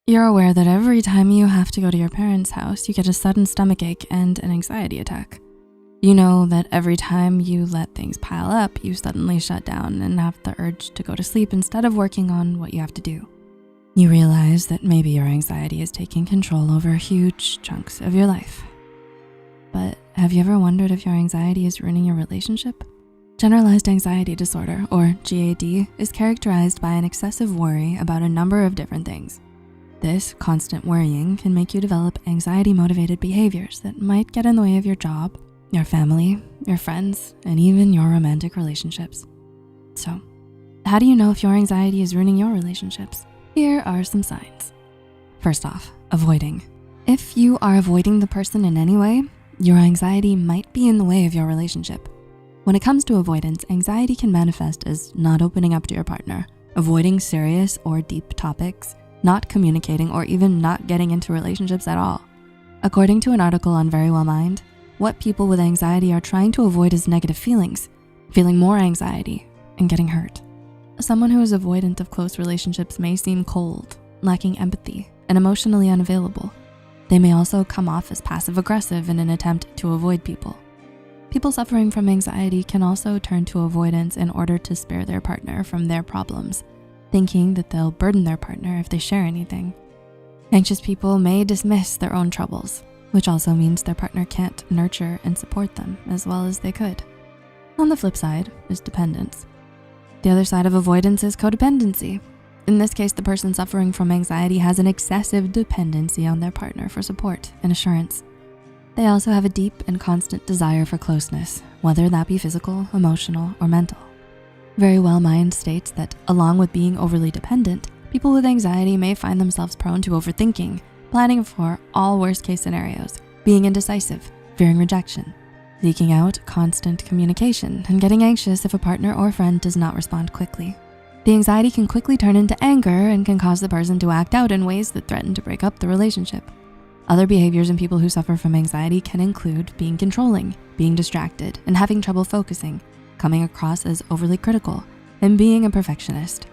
You're aware that every time you have to go to your parents' house, you get a sudden stomachache and an anxiety attack. You know that every time you let things pile up, you suddenly shut down and have the urge to go to sleep instead of working on what you have to do. You realize that maybe your anxiety is taking control over huge chunks of your life. But have you ever wondered if your anxiety is ruining your relationship? Generalized anxiety disorder, or GAD, is characterized by an excessive worry about a number of different things. This constant worrying can make you develop anxiety-motivated behaviors that might get in the way of your job, your family, your friends, and even your romantic relationships. So, how do you know if your anxiety is ruining your relationships? Here are some signs. First off, avoiding. If you are avoiding the person in any way, your anxiety might be in the way of your relationship. When it comes to avoidance, anxiety can manifest as not opening up to your partner, avoiding serious or deep topics, not communicating, or even not getting into relationships at all. According to an article on Very Well Mind, what people with anxiety are trying to avoid is negative feelings, feeling more anxiety, and getting hurt. Someone who is avoidant of close relationships may seem cold, lacking empathy, and emotionally unavailable. They may also come off as passive-aggressive in an attempt to avoid people. People suffering from anxiety can also turn to avoidance in order to spare their partner from their problems, thinking that they'll burden their partner if they share anything. Anxious people may dismiss their own troubles, which also means their partner can't nurture and support them as well as they could. On the flip side is dependence. The other side of avoidance is codependency. In this case, the person suffering from anxiety has an excessive dependency on their partner for support and assurance. They also have a deep and constant desire for closeness, whether that be physical, emotional, or mental. Very Well Mind states that along with being overly dependent, people with anxiety may find themselves prone to overthinking, planning for all worst-case scenarios, being indecisive, fearing rejection, seeking out constant communication, and getting anxious if a partner or friend does not respond quickly. The anxiety can quickly turn into anger and can cause the person to act out in ways that threaten to break up the relationship. Other behaviors in people who suffer from anxiety can include being controlling, being distracted, and having trouble focusing, coming across as overly critical, and being a perfectionist.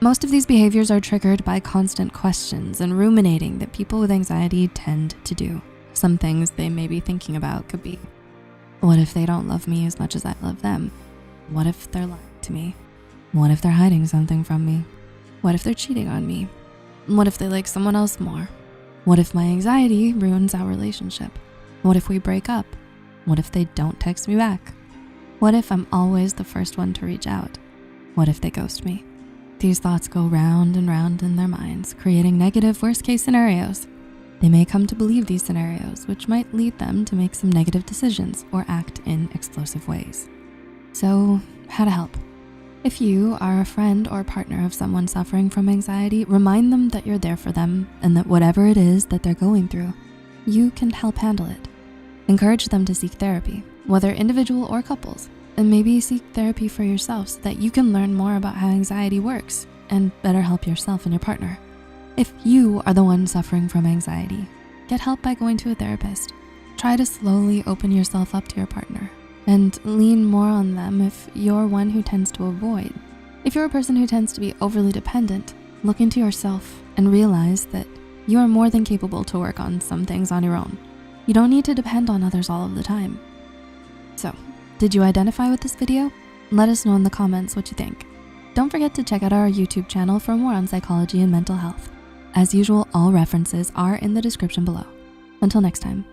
Most of these behaviors are triggered by constant questions and ruminating that people with anxiety tend to do. Some things they may be thinking about could be, what if they don't love me as much as I love them? What if they're lying to me? What if they're hiding something from me? What if they're cheating on me? What if they like someone else more? What if my anxiety ruins our relationship? What if we break up? What if they don't text me back? What if I'm always the first one to reach out? What if they ghost me? These thoughts go round and round in their minds, creating negative worst-case scenarios. They may come to believe these scenarios, which might lead them to make some negative decisions or act in explosive ways. So, how to help? If you are a friend or partner of someone suffering from anxiety, remind them that you're there for them and that whatever it is that they're going through, you can help handle it. Encourage them to seek therapy, whether individual or couples, and maybe seek therapy for yourself so that you can learn more about how anxiety works and better help yourself and your partner. If you are the one suffering from anxiety, get help by going to a therapist. Try to slowly open yourself up to your partner and lean more on them if you're one who tends to avoid. If you're a person who tends to be overly dependent, look into yourself and realize that you are more than capable to work on some things on your own. You don't need to depend on others all of the time. So, did you identify with this video? Let us know in the comments what you think. Don't forget to check out our YouTube channel for more on psychology and mental health. As usual, all references are in the description below. Until next time.